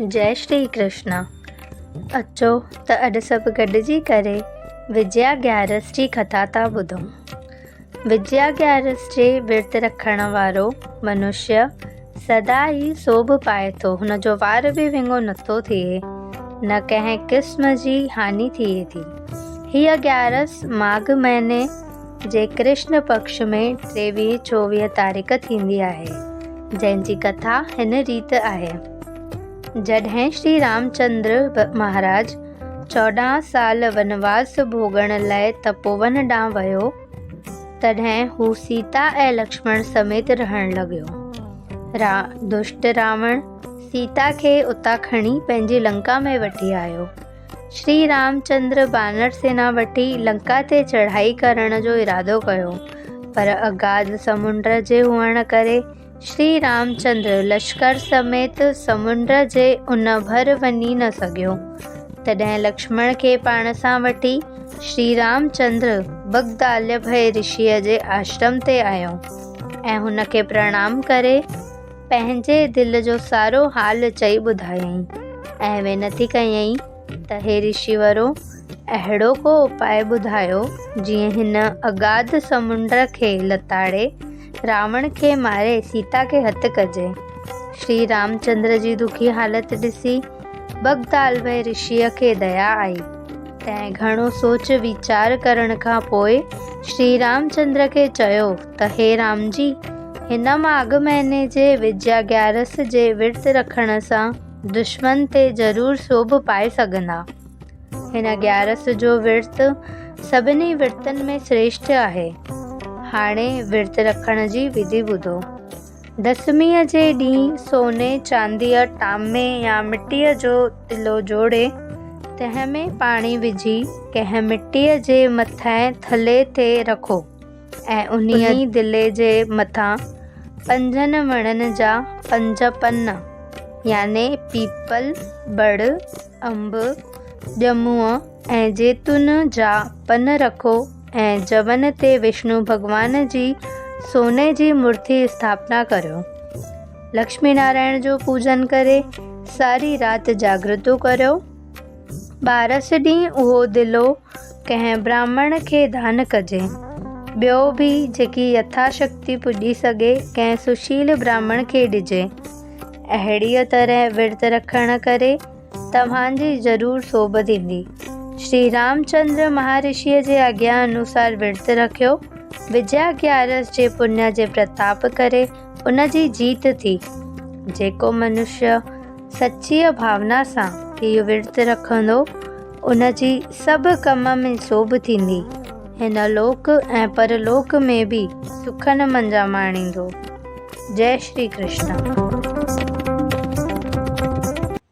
जय श्री कृष्ण। अचो त अॼु सभु गॾिजी करे विजया ग्यारस जी कथा था ॿुधूं। विजया ग्यारस जे विर्त रखण वारो मनुष्य सदा ई सोभ पाए थो। हुनजो वार बि विङो नथो थिए, न कंहिं क़िस्म जी हानि थिए थी। हीअ ग्यारस माघ महीने जे कृष्ण पक्ष में 23-24 तारीख़ थींदी आहे, जंहिंजी कथा हिन रीति आहे। जॾहिं श्री रामचंद्र महाराज 14 साल वनवास भोगण लाइ तपोवन ॾांहुं वियो, तॾहिं हू सीता ऐं लक्ष्मण समेत रहण लॻियो। दुष्ट रावण सीता खे उतां खणी पंहिंजी लंका में वठी आयो। श्री रामचंद्र बानर सेना वठी लंका ते चढ़ाई करण जो इरादो कयो, पर अगाध समुंड जे हुअण करे श्री रामचंद्र लश्कर समेत समुंड जे उन भर वञी न सघियो। तॾहिं लक्ष्मण खे पाण सां वठी श्री रामचंद्र बगदाल्य भय ऋषिअ जे आश्रम ते आयो ऐं हुन खे प्रणाम करे पंहिंजे दिलि जो सारो हाल चई ॿुधायईं ऐं वेनती कयईं त हे ऋषिवरो, अहिड़ो को उपाय ॿुधायो जीअं हिन अगाध समुंड खे लताड़े रावण खे मारे सीता खे हथ कजे। श्री रामचंद्र जी दुखी हालत ॾिसी बगदाल्य ऋषिअ खे दया आई। तंहिं घणो सोच वीचार करण खां पोइ श्री रामचंद्र खे चयो त हे राम जी, हिन माघ महीने जे विजया ग्यारस जे विर्त रखण सां दुश्मन ते ज़रूरु सोभ पाए सघंदा। हिन ग्यारस जो विर्त सभिनी विर्तनि में श्रेष्ठ आहे। हाणे विर्त रखण जी विधि ॿुधो। दसमीअ जे ॾींहुं सोने चांदीअ टामे या मिटीअ जो तिलो जोड़े तंहिं में पाणी विझी कंहिं मिटीअ जे मथां थले ते रखो ऐं उन्हीअ दिले जे मथां 5 वणनि जा 5 पन याने पीपल, बड़, अंब, ॼमूं ऐं जैतून जा पन रखो ऐं जवन ते विष्णु भॻवान जी सोने जी मूर्ति स्थापना करियो। लक्ष्मी नारायण जो पूजन करे सारी राति जागृतो करियो। 12 ॾींहुं उहो दिलो कंहिं ब्राह्मण खे दान कजे। ॿियो बि जेकी यथाशक्ति पुॼी सघे कंहिं सुशील ब्राह्मण खे ॾिजे। अहिड़ीअ तरह विर्त रखण करे तव्हांजी ज़रूरु सोभ थींदी। श्री रामचंद्र महर्षिअ जे आज्ञा अनुसार विर्त रखियो। विजया ग्यारस जे पुण्य जे प्रताप करे उन जी जीत थी। जेको मनुष्य सच्चीअ भावना सां इहो विर्त रखंदो, उन जी सभु कम में सोभ थींदी। हिन लोक ऐं परलोक में बि सुखनि मंजा माणींदो। जय श्री कृष्ण।